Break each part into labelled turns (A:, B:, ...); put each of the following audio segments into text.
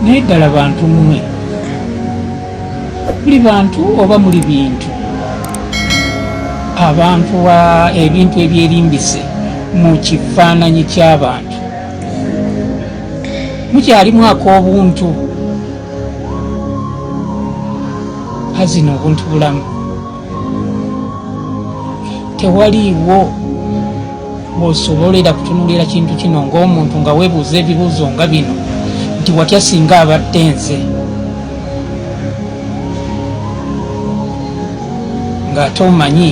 A: naye ddala bantu mmwe muli bantu oba muli bintu? Abantu ebintu ebyerimbise mu kifaananyi ky'abantu mukyalimu ak'obuntu hazina obuntu bulamu tewaliiwo bw'osobolera kutunulira kintu kino ng'omuntu nga weebuuza ebibuuzo nga bino nti watya singa abadde nze ng'ate omanyi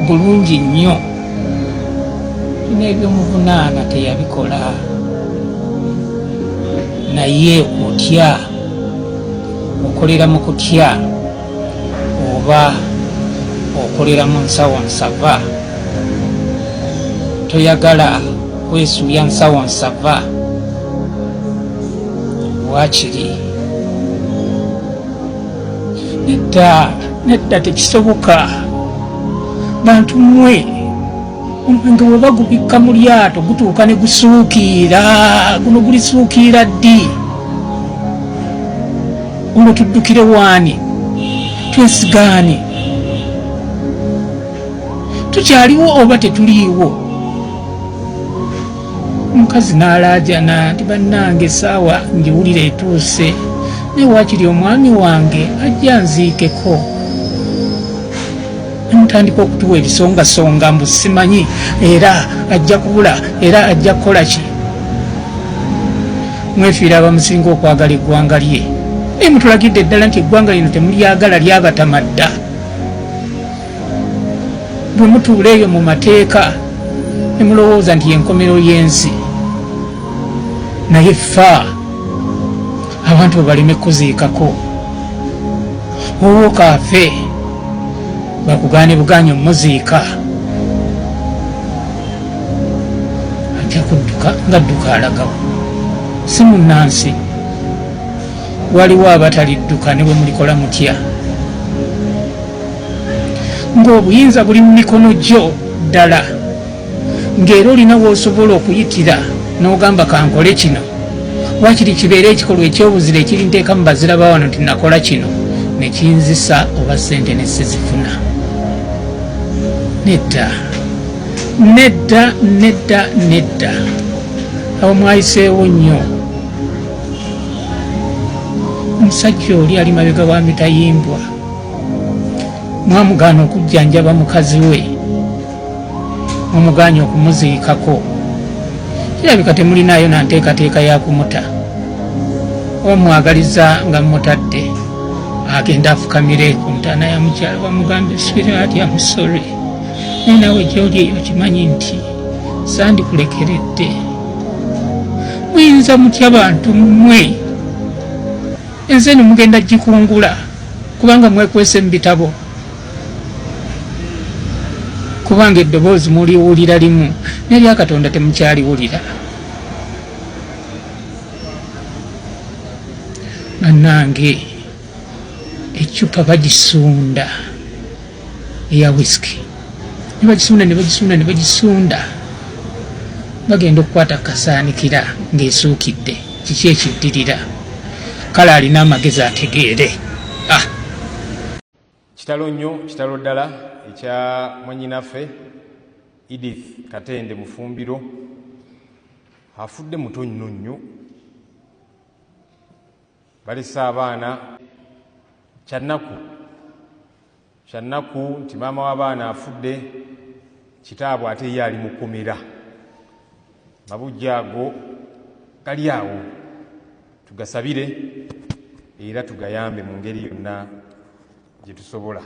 A: bulungi nnyo n'ebyomuvunaana teyabikola naye otya okolera mu kutya oba okolera mu nsawo nsava toyagala kwesuuya nsawo nsava wakiri nedda tekisoboka bantu mmwe omwenge bweba gubikka mu lyato gutuuka ne gusuukiira guno gulisuukiira ddi olwo tuddukire waani twesigaani tukyaliwo oba tetuliiwo omukazi n'alaajana nti bannange essaawa ngiwulira etuuse naye waakiri omwami wange ajja nziikeko mutandika okutuwa ebisongasonga mbu simanyi era ajja kubula era ajja kukola ki mwefiira abamusinga okwagala eggwanga lye naye mutulagidde eddala nti eggwanga lino temulyagala lyabatamadda bwe mutuula eyo mu mateeka ne mulowooza nti yenkomero y'ensi naye ffa abantu bebaleme kuziikako owokaafe bakugane buganye omuziika ajja kudduka nga dduka alagawo si munnansi waliwo abatalidduka ne bwe mulikola mutya ng'obuyinza buli mu mikono gyo ddala ng'era olina w'osobola okuyitira n'ogamba kankole kino wakiri kibeere ekikolwa ekyobuzira ekiri nteeka mu bazira ba wano nti nakola kino ne kinzisa oba ssente ne sizifuna nedda awo mwayiseewo nnyo omusajja oli ali mabega wa mitayimbwa mwamugaana okujjanjaba mukazi we mumuganya okumuziikako kirabika temulinayo nanteekateeka yakumuta omwagaliza nga mutadde agenda afukamire ku ntaana ya mukyala bamugambe sweetheart I'm sorry naye nawe gyoli eyo kimanyi nti sandikulekeredde muyinza mutya bantu mmwe ensi eno mugenda gikungula kubanga mwekwese mu bitabo kubanga eddoboozi muliwulira limu n'eryakatonda temukyaliwulira bannange ecupa bagisunda eya whisky nebagisunda bagenda okukwata kasaanikira ng'esuukidde kiki ekiddirira kale alina amagezi ategeere
B: kitalo nnyo kitalo ddala ekya mwannyinaffe Edith Katende Mufumbiro afudde muto nnyo balese abaana kyannaku nti maama w'abaana afudde kitaabwe ate ye ali mukomera mabujja ago gali awo tugasabire era tugayambe mu ngeri yonna gye tusobola.